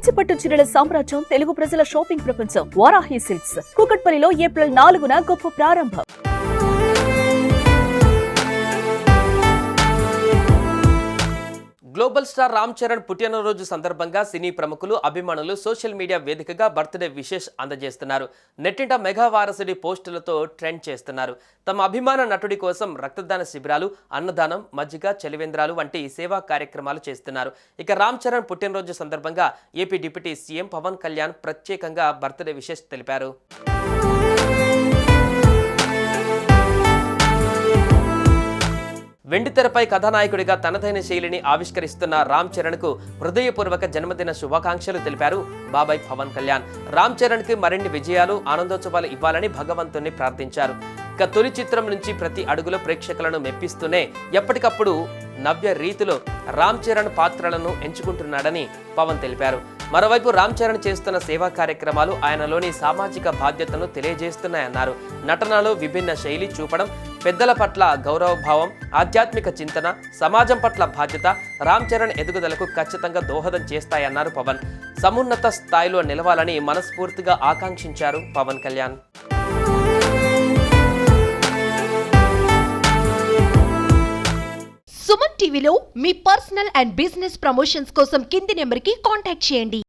కంచిపట్టు చీరల సామ్రాజ్యం, తెలుగు ప్రజల షాపింగ్ ప్రపంచం వారాహి సిల్క్స్. కూకట్పల్లిలో ఏప్రిల్ 4న గొప్ప ప్రారంభం. గ్లోబల్ స్టార్ రామ్ చరణ్ పుట్టినరోజు సందర్భంగా సినీ ప్రముఖులు, అభిమానులు సోషల్ మీడియా వేదికగా బర్త్డే విషెస్ అందజేస్తున్నారు. నెట్టింట మెగా వారసుడి పోస్టులతో ట్రెండ్ చేస్తున్నారు. తమ అభిమాన నటుడి కోసం రక్తదాన శిబిరాలు, అన్నదానం, మజ్జిగ, చలివేంద్రాలు వంటి సేవా కార్యక్రమాలు చేస్తున్నారు. ఇక రామ్ చరణ్ పుట్టినరోజు సందర్భంగా AP deputy CM Pawan Kalyan ప్రత్యేకంగా బర్త్డే విషెస్ తెలిపారు. వెండితెరపై కథానాయకుడిగా తనదైన శైలిని ఆవిష్కరిస్తున్న రామ్ చరణ్కు హృదయపూర్వక జన్మదిన శుభాకాంక్షలు తెలిపారు బాబాయ్ పవన్ కళ్యాణ్. రామ్ చరణ్కి మరిన్ని విజయాలు, ఆనందోత్సవాలు ఇవ్వాలని భగవంతుణ్ణి ప్రార్థించారు. ఇక తొలి చిత్రం నుంచి ప్రతి అడుగులో ప్రేక్షకులను మెప్పిస్తూనే ఎప్పటికప్పుడు నవ్య రీతిలో రామ్ చరణ్ పాత్రలను ఎంచుకుంటున్నాడని పవన్ తెలిపారు. మరోవైపు రామ్ చరణ్ చేస్తున్న సేవా కార్యక్రమాలు ఆయనలోని సామాజిక బాధ్యతను తెలియజేస్తున్నాయన్నారు. నటనలో విభిన్న శైలి చూపడం, పెద్దల పట్ల గౌరవభావం, ఆధ్యాత్మిక చింతన, సమాజం పట్ల బాధ్యత రామ్ చరణ్ ఎదుగుదలకు ఖచ్చితంగా దోహదం చేస్తాయన్నారు పవన్. సమున్నత స్థాయిలో నిలవాలని మనస్ఫూర్తిగా ఆకాంక్షించారు పవన్ కళ్యాణ్. సుమన్ టీవీలో మీ పర్సనల్ అండ్ బిజినెస్ ప్రమోషన్స్ కోసం కింది నెంబర్కి కాంటాక్ట్ చేయండి.